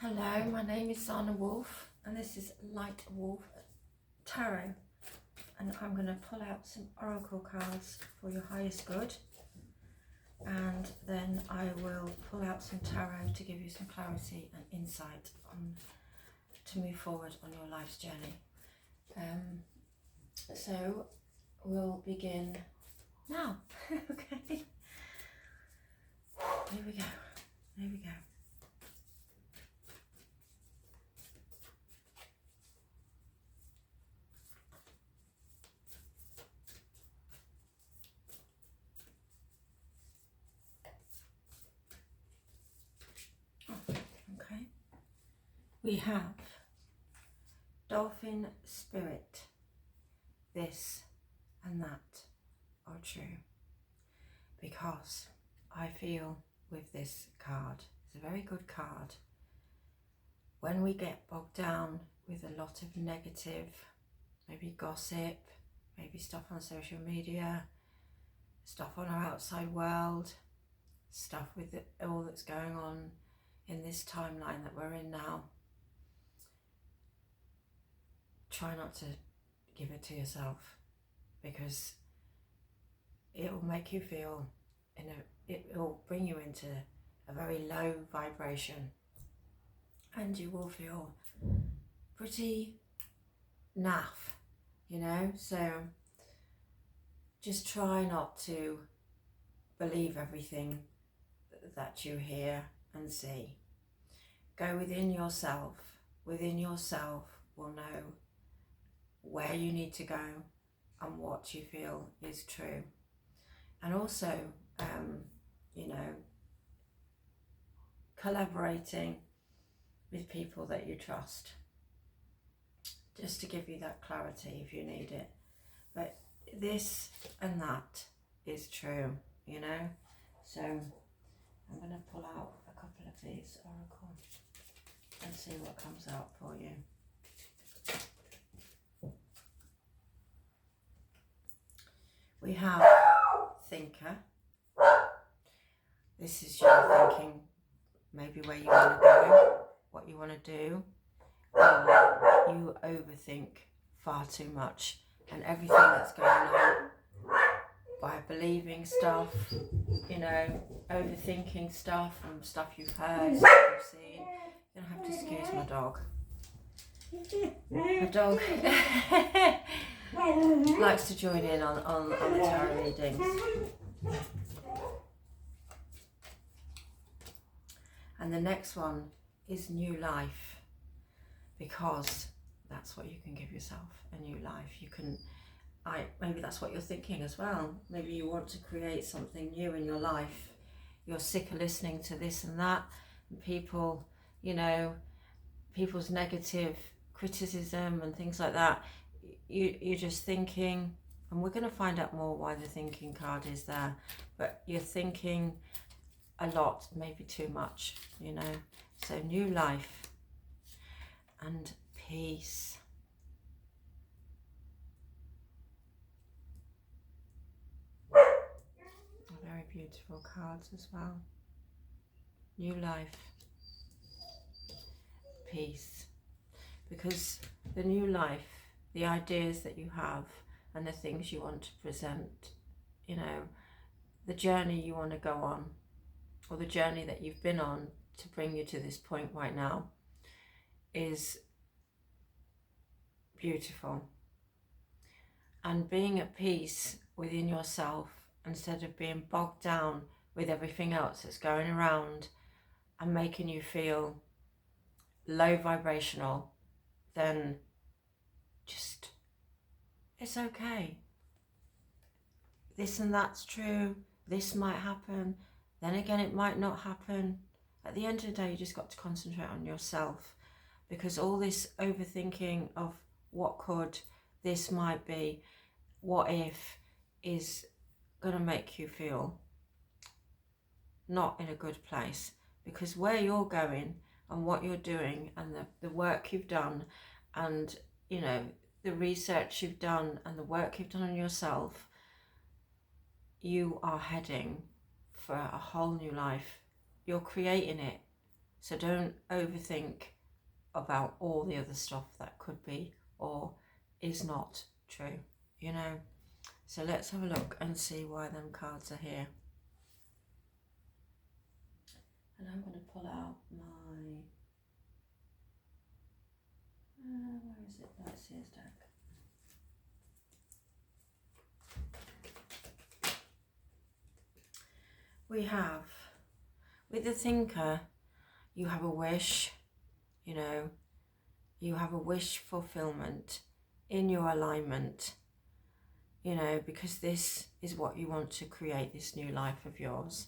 Hello, my name is Xana Wolfe and this is Lightwolfe Tarot, and I'm going to pull out some oracle cards for your highest good, and then I will pull out some tarot to give you some clarity and insight on to move forward on your life's journey. So we'll begin now. Okay, here we go, there we go. Okay, we have Dolphin Spirit. This and that are true, because I feel with this card, it's a very good card. When we get bogged down with a lot of negative, maybe gossip, maybe stuff on social media, stuff on our outside world, stuff with all that's going on in this timeline that we're in now, try not to give it to yourself, because it will make you feel it will bring you into a very low vibration, and you will feel pretty naff, so just try not to believe everything that you hear and see. Go within yourself. Within yourself will know where you need to go and what you feel is true. And also, collaborating with people that you trust, just to give you that clarity if you need it. But this and that is true, So I'm going to pull out a couple of these oracle and see what comes out for you. We have Thinker. This is your thinking, maybe where you want to go, what you want to do, or you overthink far too much and everything that's going on by believing stuff, overthinking stuff from stuff you've heard, stuff you've seen. You're going to have to excuse my dog. My dog likes to join in on the tarot readings. And the next one is new life, because that's what you can give yourself, a new life. Maybe that's what you're thinking as well. Maybe you want to create something new in your life. You're sick of listening to this and that, and people, people's negative criticism and things like that. You're just thinking, and we're going to find out more why the thinking card is there, but you're thinking a lot, maybe too much, So new life and peace. Very beautiful cards as well. New life, peace. Because the new life, the ideas that you have and the things you want to present, the journey you want to go on, or the journey that you've been on to bring you to this point right now, is beautiful. And being at peace within yourself, instead of being bogged down with everything else that's going around and making you feel low vibrational, then just, it's okay. This and that's true. This might happen. Then again, it might not happen. At the end of the day, you just got to concentrate on yourself, because all this overthinking of what could, this might be, what if, is going to make you feel not in a good place. Because where you're going and what you're doing and the work you've done and, the research you've done and the work you've done on yourself, you are heading for a whole new life. You're creating it. So don't overthink about all the other stuff that could be or is not true, you know. So let's have a look and see why them cards are here. And I'm going to pull out my, where is it? Let's see his deck. We have, with the thinker, you have a wish, you know, you have a wish fulfillment in your alignment, you know, because this is what you want to create, this new life of yours.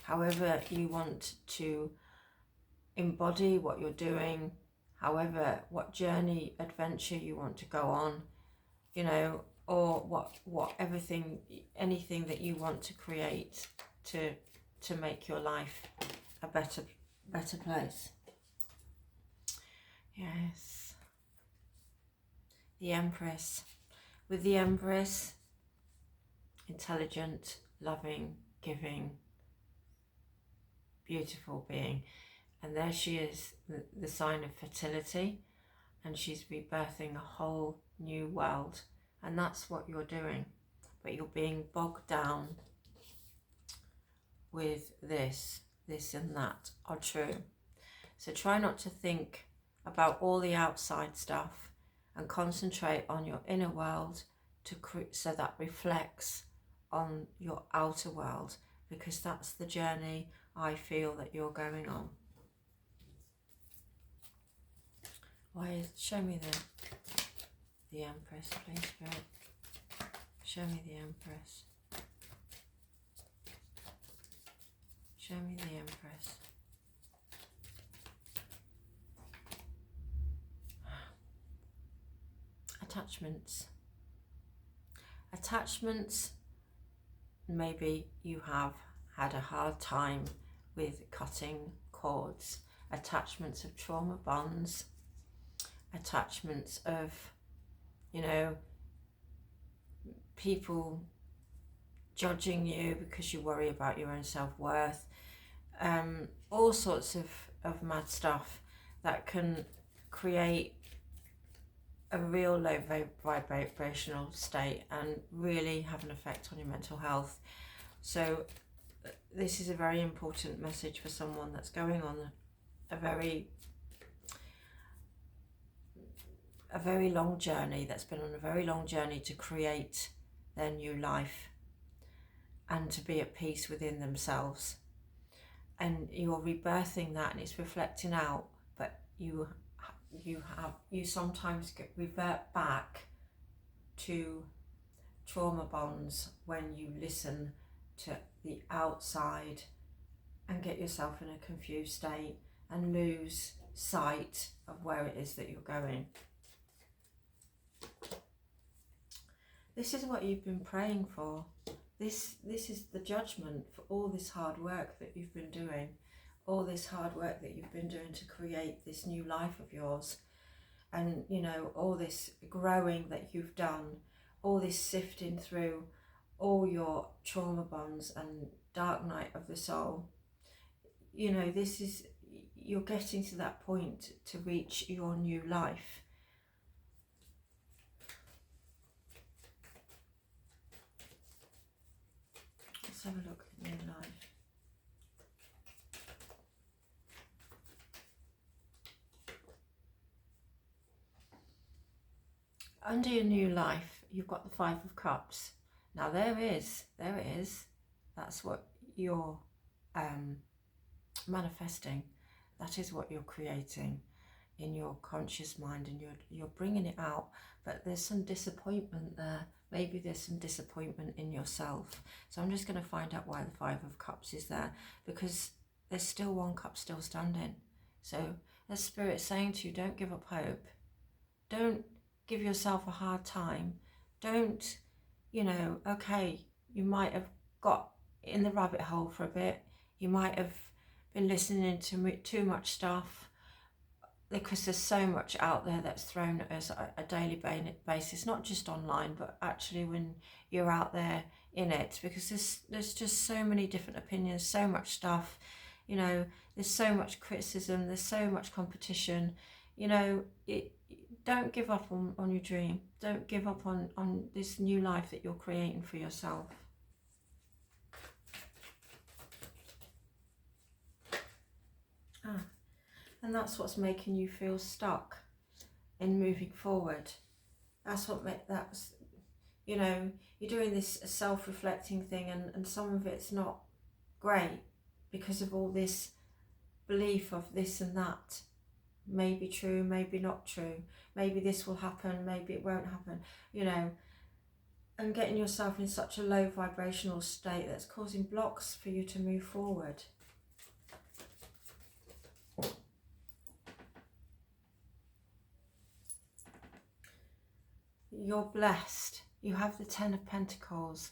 However you want to embody what you're doing, however, what journey, adventure you want to go on, you know, or anything that you want to create to make your life a better place. Yes. The Empress. With the Empress, intelligent, loving, giving, beautiful being. And there she is, the sign of fertility, and she's rebirthing a whole new world. And that's what you're doing. But you're being bogged down with this and that are true. So try not to think about all the outside stuff and concentrate on your inner world so that reflects on your outer world, because that's the journey I feel that you're going on. Show me the Empress, please, Spirit. Show me the Empress. Show me the Empress. Attachments. Attachments, maybe you have had a hard time with cutting cords. Attachments of trauma bonds. Attachments of, you know, people judging you because you worry about your own self-worth. All sorts of mad stuff that can create a real low vibrational state and really have an effect on your mental health. So this is a very important message for someone that's going on a very long journey, that's been on a very long journey to create their new life and to be at peace within themselves. And you're rebirthing that, and it's reflecting out, but you sometimes revert back to trauma bonds when you listen to the outside and get yourself in a confused state and lose sight of where it is that you're going. This is what you've been praying for. This is the judgment for all this hard work that you've been doing, all this hard work that you've been doing to create this new life of yours. And, you know, all this growing that you've done, all this sifting through all your trauma bonds and dark night of the soul. You know, you're getting to that point to reach your new life. Let's have a look at new life. Under your new life, you've got the Five of Cups. Now there it is. That's what you're manifesting. That is what you're creating in your conscious mind, and you're bringing it out. But there's some disappointment there. Maybe there's some disappointment in yourself. So I'm just going to find out why the Five of Cups is there, because there's still one cup still standing. So the Spirit's saying to you, don't give up hope. Don't give yourself a hard time. Don't, you know, okay, you might have got in the rabbit hole for a bit. You might have been listening to too much stuff, because there's so much out there that's thrown at us a daily basis, not just online, but actually when you're out there in it, because there's just so many different opinions, so much stuff. You know, there's so much criticism, there's so much competition. You know, don't give up on your dream. Don't give up on this new life that you're creating for yourself. And that's what's making you feel stuck in moving forward. That's what that's, you know, you're doing this self-reflecting thing, and some of it's not great because of all this belief of this and that. Maybe true, maybe not true. Maybe this will happen, maybe it won't happen, you know. And getting yourself in such a low vibrational state that's causing blocks for you to move forward. You're blessed. You have the 10 of Pentacles.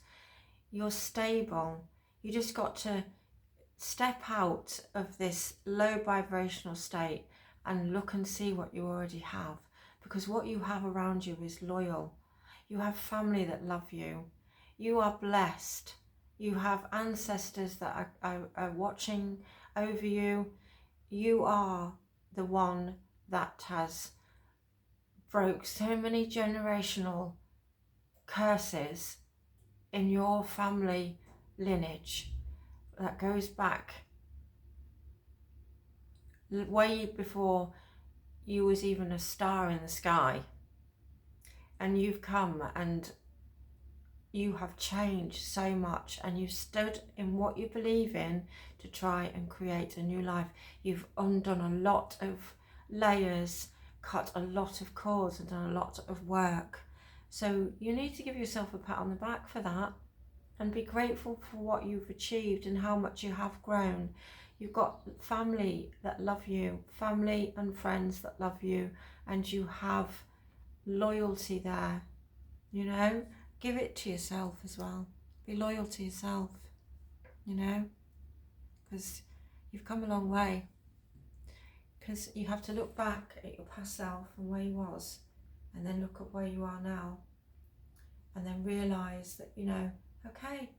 You're stable. You just got to step out of this low vibrational state and look and see what you already have. Because what you have around you is loyal. You have family that love you. You are blessed. You have ancestors that are watching over you. You are the one that has broke so many generational curses in your family lineage that goes back way before you was even a star in the sky. And you've come and you have changed so much, and you've stood in what you believe in to try and create a new life. You've undone a lot of layers, cut a lot of cords, and done a lot of work. So you need to give yourself a pat on the back for that and be grateful for what you've achieved and how much you have grown. You've got family that love you, family and friends that love you, and you have loyalty there, you know. Give it to yourself as well. Be loyal to yourself, you know, because you've come a long way. Because you have to look back at your past self and where you was, and then look at where you are now, and then realise that, you know, okay,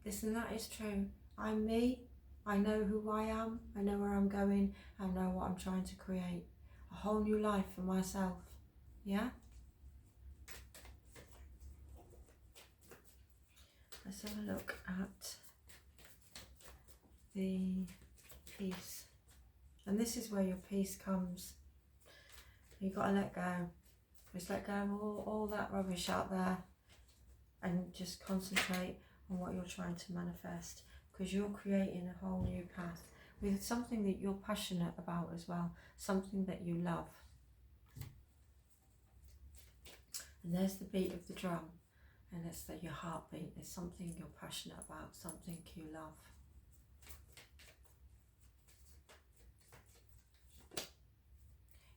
this and that is true. I'm me. I know who I am. I know where I'm going. I know what I'm trying to create. A whole new life for myself. Yeah? Let's have a look at the peace. And this is where your peace comes. You've got to let go. Just let go of all that rubbish out there and just concentrate on what you're trying to manifest, because you're creating a whole new path with something that you're passionate about as well, something that you love. And there's the beat of the drum, and it's that your heartbeat is something you're passionate about, something you love.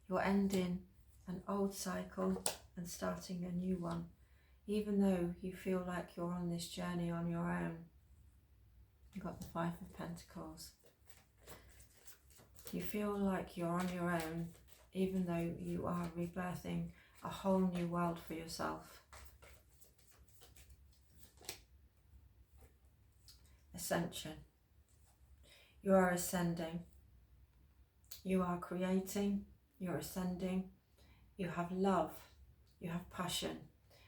You're ending an old cycle and starting a new one, even though you feel like you're on this journey on your own. You've got the 5 of Pentacles. You feel like you're on your own, even though you are rebirthing a whole new world for yourself. Ascension. You are ascending. You are creating. You're ascending. You have love. You have passion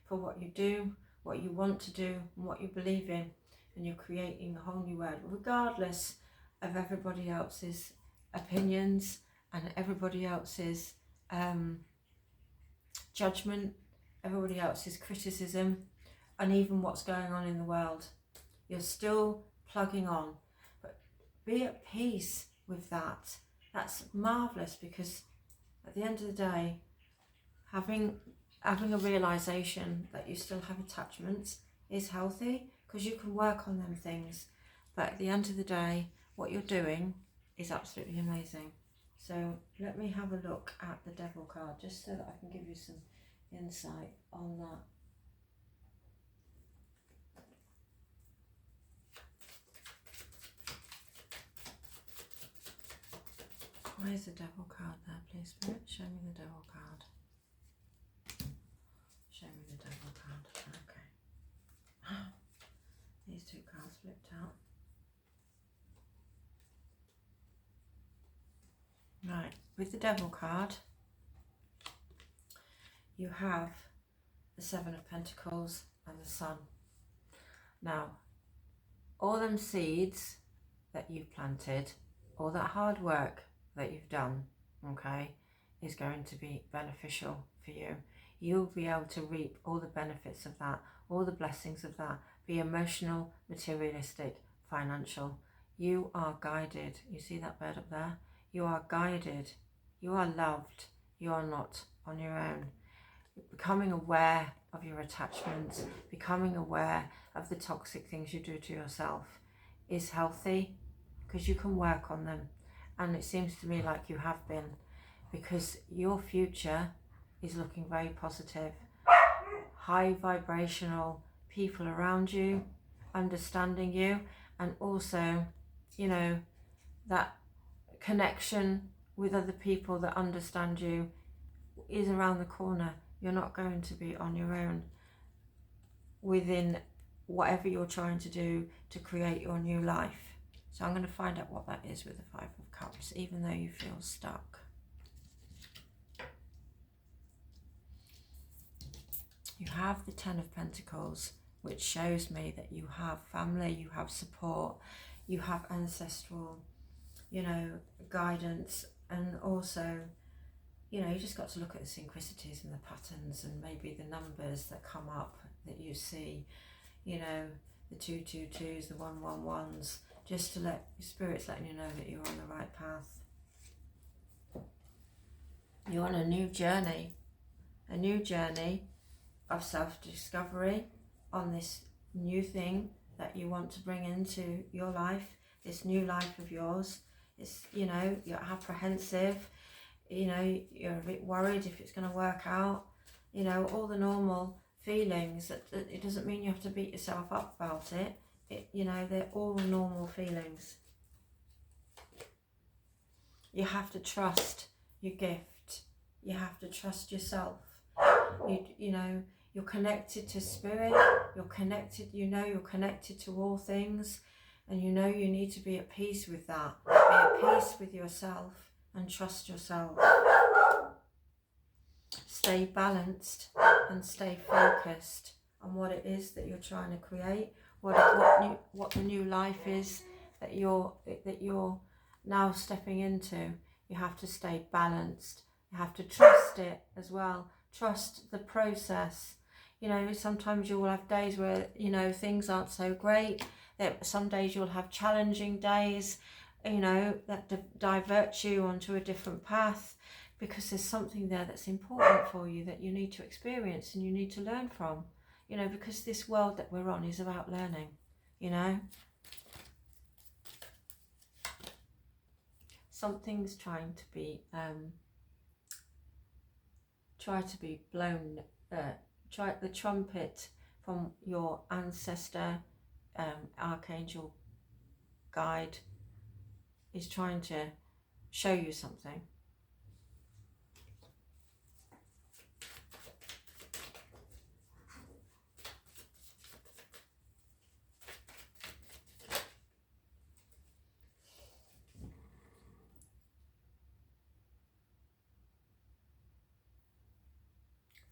for what you do, what you want to do, and what you believe in. And you're creating a whole new world, regardless of everybody else's opinions and everybody else's judgment, everybody else's criticism, and even what's going on in the world. You're still plugging on, but be at peace with that. That's marvelous, because at the end of the day, having a realization that you still have attachments is healthy, because you can work on them things. But at the end of the day, what you're doing is absolutely amazing. So let me have a look at the Devil card, just so that I can give you some insight on that. Where's the Devil card there, please, Spirit? Show me the Devil card. Show me the Devil card. Okay. These two cards flipped out. Right, with the Devil card, you have the Seven of Pentacles and the Sun. Now, all them seeds that you've planted, all that hard work that you've done, okay, is going to be beneficial for you. You'll be able to reap all the benefits of that, all the blessings of that, be emotional, materialistic, financial. You are guided. You see that bird up there? You are guided. You are loved. You are not on your own. Becoming aware of your attachments, becoming aware of the toxic things you do to yourself is healthy, because you can work on them. And it seems to me like you have been, because your future is looking very positive. High vibrational people around you, understanding you, and also, you know, that connection with other people that understand you is around the corner. You're not going to be on your own within whatever you're trying to do to create your new life. So I'm going to find out what that is with the Five of Cups, even though you feel stuck. You have the Ten of Pentacles, which shows me that you have family, you have support, you have ancestral, you know, guidance, and also, you know, you just got to look at the synchronicities and the patterns and maybe the numbers that come up that you see, you know, the 222s, the 111s, just to let your spirit's letting you know that you're on the right path. You're on a new journey of self-discovery, on this new thing that you want to bring into your life, this new life of yours. It's, you know, you're apprehensive, you know, you're a bit worried if it's going to work out, you know, all the normal feelings. It doesn't mean you have to beat yourself up about it. You know, they're all normal feelings. You have to trust your gift. You have to trust yourself. You know, you're connected to spirit. You're connected, you know, you're connected to all things, and you know you need to be at peace with that. Be at peace with yourself and trust yourself. Stay balanced and stay focused on what it is that you're trying to create, what the new life is that you're now stepping into. You have to stay balanced. You have to trust it as well. Trust the process. You know, sometimes you will have days where, you know, things aren't so great. Some days you'll have challenging days, you know, that divert you onto a different path, because there's something there that's important for you that you need to experience and you need to learn from, you know, because this world that we're on is about learning, you know. Something's trying to be blown, the trumpet from your ancestor, archangel, guide, is trying to show you something.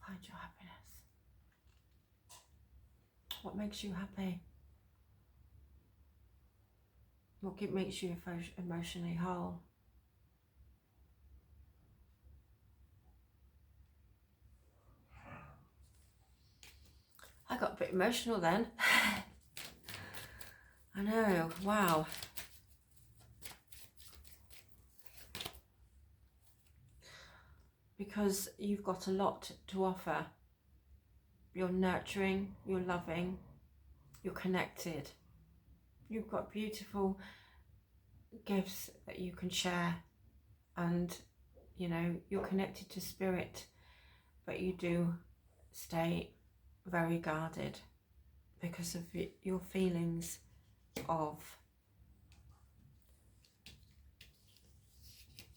Find your happiness. What makes you happy? What makes you emotionally whole? I got a bit emotional then. I know, wow. Because you've got a lot to offer. You're nurturing, you're loving, you're connected. You've got beautiful gifts that you can share, and, you know, you're connected to spirit, but you do stay very guarded because of your feelings of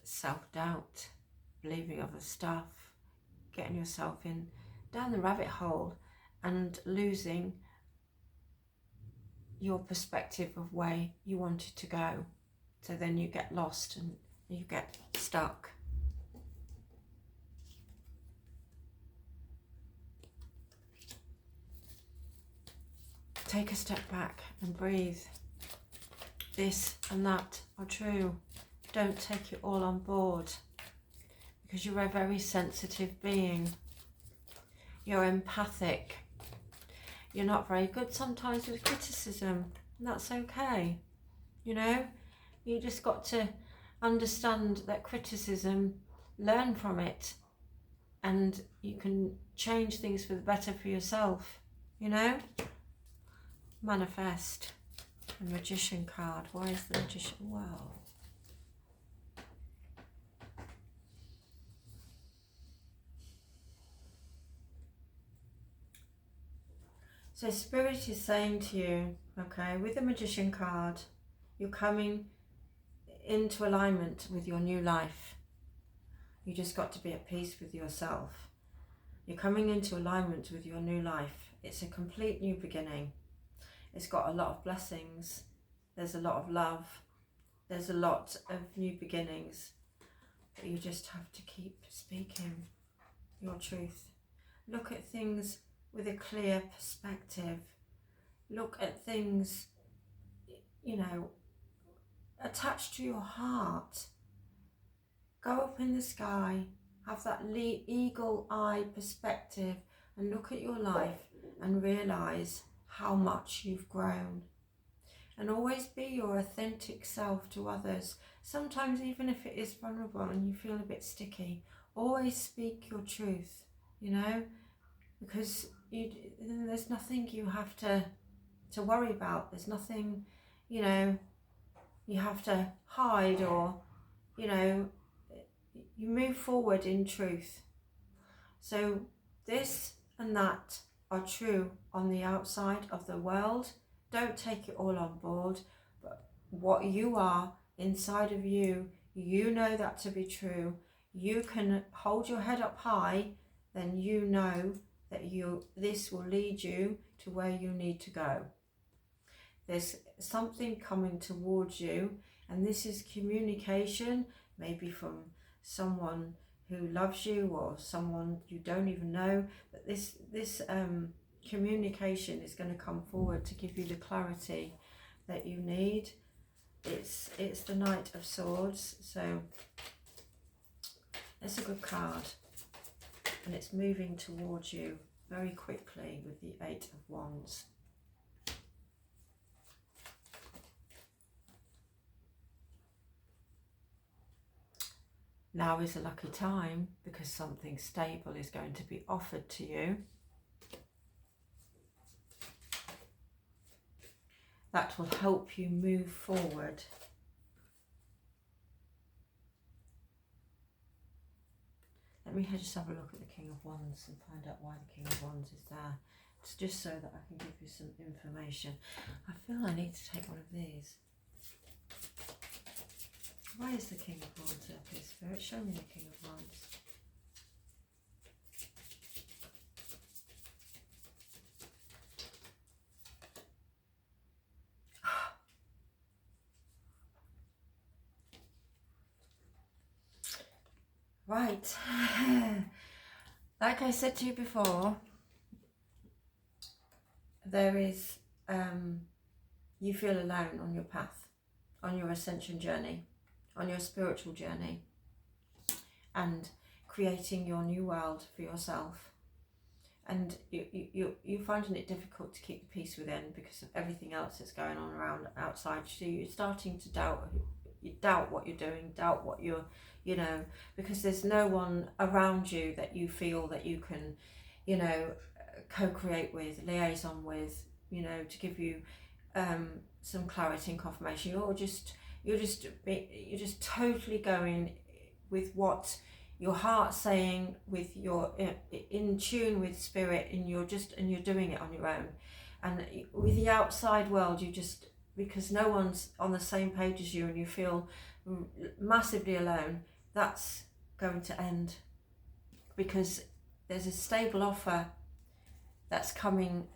self-doubt, believing other stuff, getting yourself down the rabbit hole and losing your perspective of where you wanted to go. So then you get lost and you get stuck. stuck. Take a step back and breathe. This and that are true. Don't take it all on board, because you're a very sensitive being. You're empathic. You're not very good sometimes with criticism, and that's okay. You know, you just got to understand that criticism, learn from it, and you can change things for the better for yourself, you know? Manifest. The Magician card. Why is the Magician? Wow. So Spirit is saying to you, okay, with the Magician card, you're coming into alignment with your new life. You just got to be at peace with yourself. You're coming into alignment with your new life. It's a complete new beginning. It's got a lot of blessings. There's a lot of love. There's a lot of new beginnings. But you just have to keep speaking your truth. Look at things with a clear perspective. Look at things, you know, attached to your heart. Go up in the sky, have that eagle eye perspective, and look at your life and realise how much you've grown. And always be your authentic self to others. Sometimes even if it is vulnerable and you feel a bit sticky, always speak your truth, you know, because there's nothing you have to worry about. There's nothing, you know, you have to hide, or, you know, you move forward in truth. So this and that are true on the outside of the world. Don't take it all on board, but what you are inside of you, you know that to be true. You can hold your head up high, then you know that this will lead you to where you need to go. There's something coming towards you, and this is communication, maybe from someone who loves you or someone you don't even know, but this communication is going to come forward to give you the clarity that you need. It's the Knight of Swords, so it's a good card, and it's moving towards you very quickly with the Eight of Wands. Now is a lucky time, because something stable is going to be offered to you. That will help you move forward. Let me just have a look at the King of Wands and find out why the King of Wands is there. It's just so that I can give you some information. I feel I need to take one of these. Why is the King of Wands up here, Spirit? Show me the King of Wands. Right. Like I said to you before, there is, you feel alone on your path, on your ascension journey, on your spiritual journey, and creating your new world for yourself. And you're finding it difficult to keep the peace within because of everything else that's going on around outside. So you're starting to doubt what you're doing, doubt what you're, you know, because there's no one around you that you feel that you can, you know, co-create with, liaison with, you know, to give you some clarity and confirmation. You're just totally going with what your heart's saying, with your in tune with spirit, and you're doing it on your own. And with the outside world, you just, because no one's on the same page as you and you feel massively alone, that's going to end, because there's a stable offer that's coming,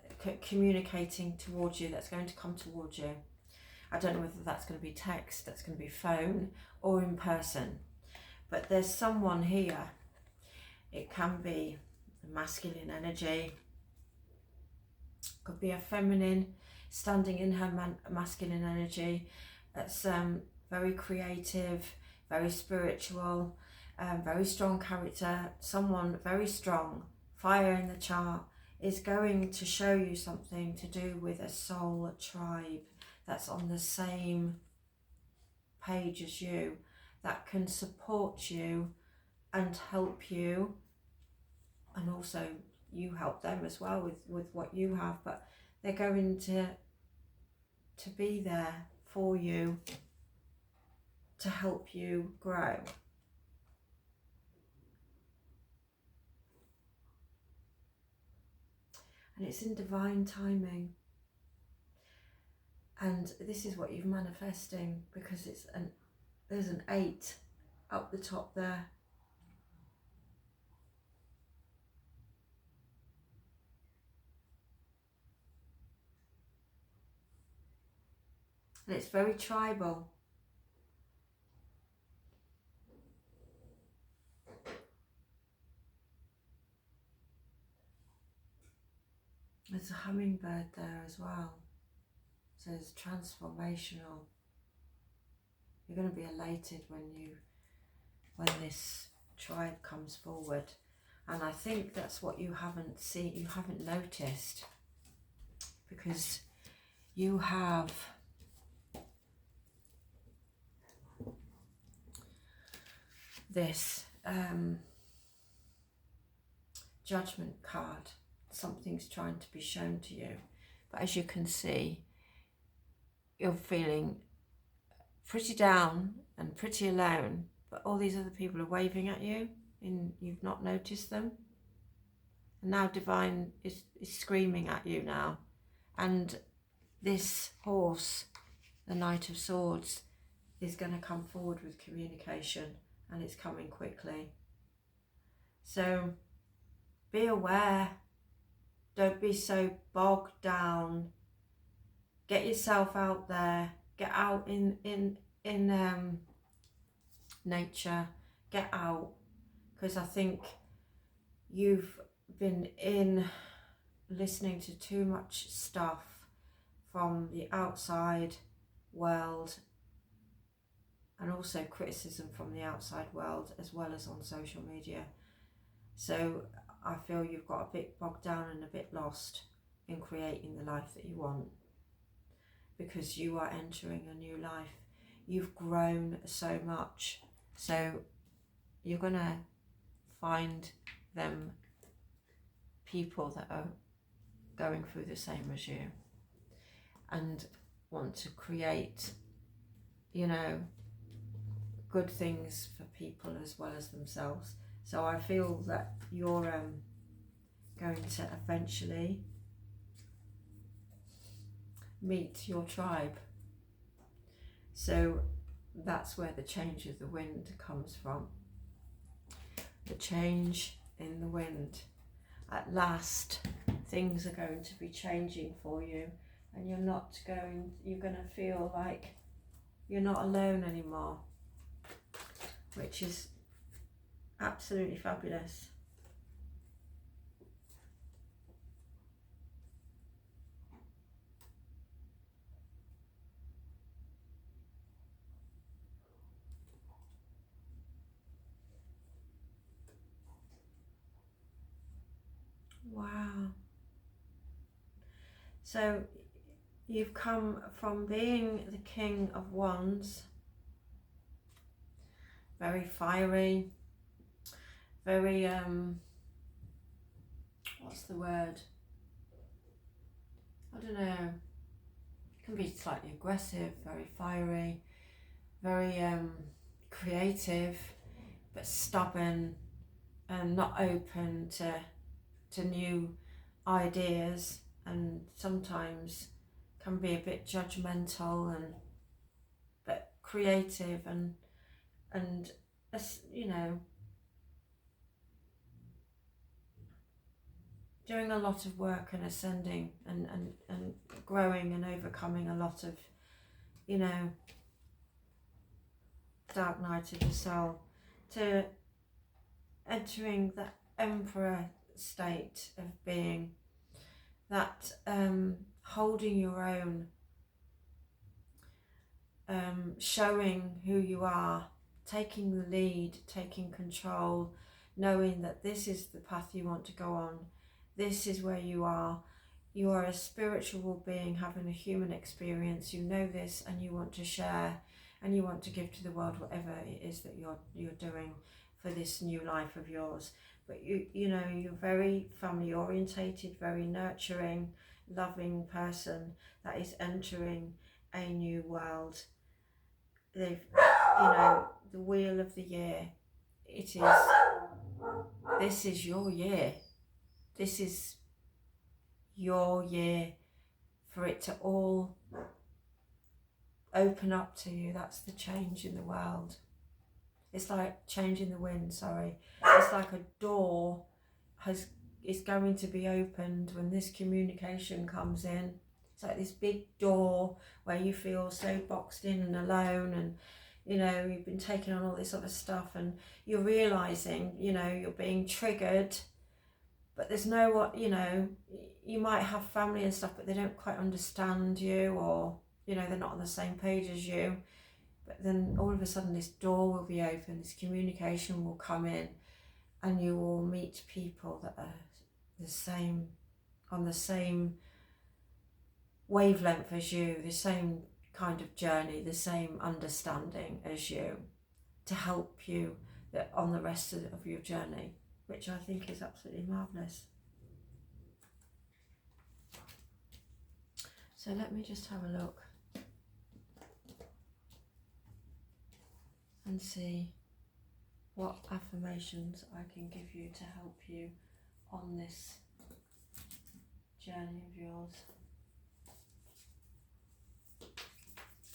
communicating towards you, that's going to come towards you. I don't know whether that's going to be text, that's going to be phone, or in person, but there's someone here. It can be a masculine energy, could be a feminine standing in her masculine energy. That's very creative, very spiritual, very strong character. Someone very strong, fire in the chart, is going to show you something to do with a soul tribe that's on the same page as you, that can support you and help you, and also you help them as well with what you have, but they're going to be there for you to help you grow. And it's in divine timing. And this is what you're manifesting, because there's an 8 up the top there. And it's very tribal. There's a hummingbird there as well. So it's transformational. You're going to be elated when this tribe comes forward. And I think that's what you haven't seen, you haven't noticed, because you have this judgment card. Something's trying to be shown to you, but as you can see, you're feeling pretty down and pretty alone, but all these other people are waving at you and you've not noticed them. And now divine is screaming at you now. And this horse, the Knight of Swords, is going to come forward with communication, and it's coming quickly. So be aware. Don't be so bogged down. Get yourself out there. Get out in nature. Get out, because I think you've been listening to too much stuff from the outside world, and also criticism from the outside world as well as on social media. So I feel you've got a bit bogged down and a bit lost in creating the life that you want, because you are entering a new life. You've grown so much, so you're gonna find them people that are going through the same as you and want to create, you know, good things for people as well as themselves. So I feel that you're going to eventually meet your tribe. So that's where the change of the wind comes from. The change in the wind. At last, things are going to be changing for you, and you're going to feel like you're not alone anymore, which is absolutely fabulous. Wow. So you've come from being the King of Wands, very fiery, very, what's the word? I don't know. Can be slightly aggressive, very fiery, very creative, but stubborn and not open to new ideas, and sometimes can be a bit judgmental, but creative and you know, doing a lot of work and ascending and growing and overcoming a lot of, you know, dark night of the soul. to entering that emperor state of being, that holding your own, showing who you are, taking the lead, taking control, knowing that this is the path you want to go on, this is where you are a spiritual being having a human experience, you know this, and you want to share and you want to give to the world whatever it is that you're doing for this new life of yours. But you're very family orientated, very nurturing, loving person that is entering a new world. They've, the wheel of the year, this is your year. This is your year for it to all open up to you. That's the change in the world. It's like changing the wind, sorry. It's like a door is going to be opened when this communication comes in. It's like this big door where you feel so boxed in and alone, and you've been taking on all this other stuff, and you're realizing, you're being triggered, but there's no what, you might have family and stuff, but they don't quite understand you, or, they're not on the same page as you. But then all of a sudden this door will be open, this communication will come in, and you will meet people that are on the same wavelength as you, the same kind of journey, the same understanding as you, to help you on the rest of your journey, which I think is absolutely marvellous. So let me just have a look and see what affirmations I can give you to help you on this journey of yours.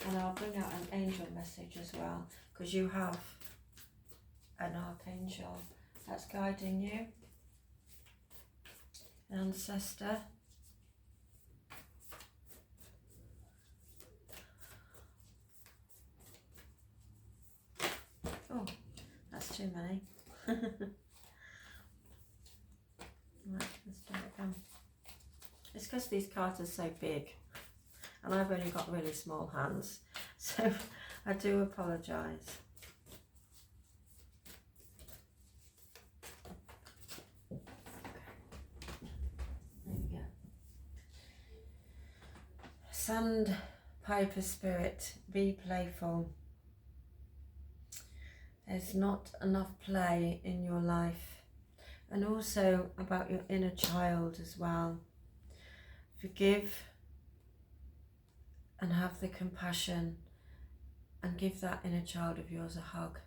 And I'll bring out an angel message as well, because you have an archangel that's guiding you, an ancestor. Oh, that's too many. Right, let's do it again. It's because these cards are so big, and I've only got really small hands, so I do apologise. There we go. Sandpiper spirit, be playful. There's not enough play in your life, and also about your inner child as well. Forgive and have the compassion, and give that inner child of yours a hug,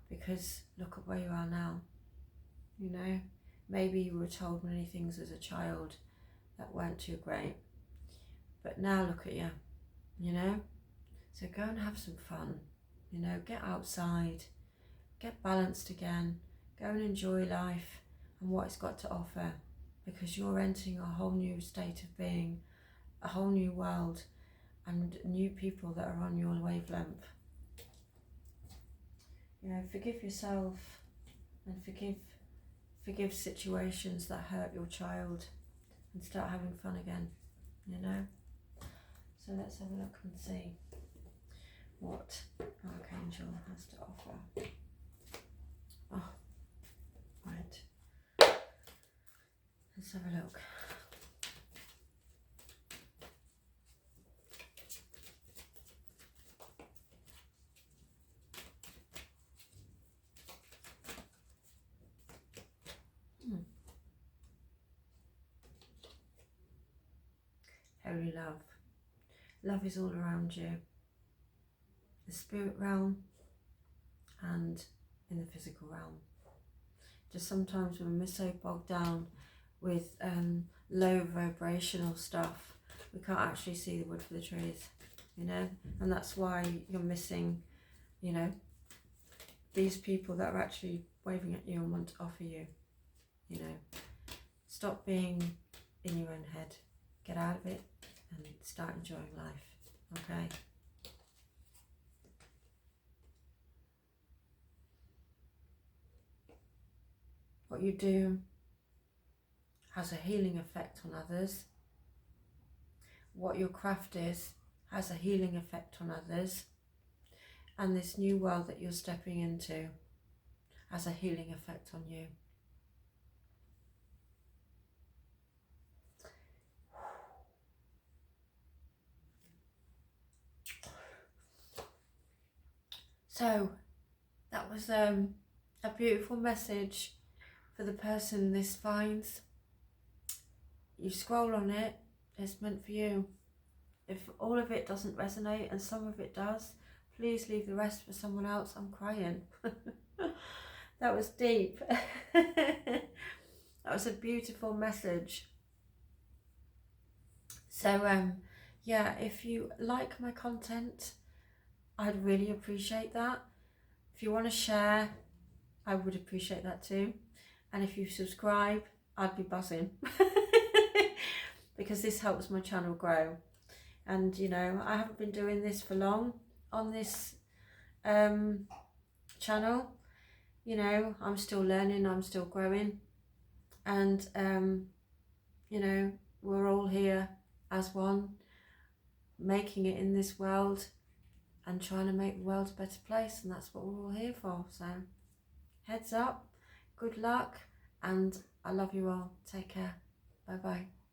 because look at where you are now. Maybe you were told many things as a child that weren't too great, but now look at you, so go and have some fun, get outside, get balanced again, go and enjoy life and what it's got to offer, because you're entering a whole new state of being, a whole new world, and new people that are on your wavelength. Forgive yourself, and forgive situations that hurt your child, and start having fun again, So let's have a look and see what Archangel has to offer. Oh, right. Let's have a look. Holy love. Love is all around you. The spirit realm and in the physical realm. Just sometimes when we're so bogged down with low vibrational stuff, we can't actually see the wood for the trees, and that's why you're missing, these people that are actually waving at you and want to offer you, Stop being in your own head, get out of it and start enjoying life, okay? what you do has a healing effect on others. What your craft is has a healing effect on others. And this new world that you're stepping into has a healing effect on you. So that was a beautiful message for the person this finds. You scroll on it, it's meant for you. If all of it doesn't resonate and some of it does, please leave the rest for someone else. I'm crying. That was deep. That was a beautiful message. So yeah, if you like my content, I'd really appreciate that. If you want to share, I would appreciate that too. And if you subscribe, I'd be buzzing. Because this helps my channel grow. And you know, I haven't been doing this for long on this channel. You know, I'm still learning, I'm still growing. And you know, we're all here as one, making it in this world and trying to make the world a better place, and that's what we're all here for. So heads up, good luck, and I love you all. Take care. Bye bye.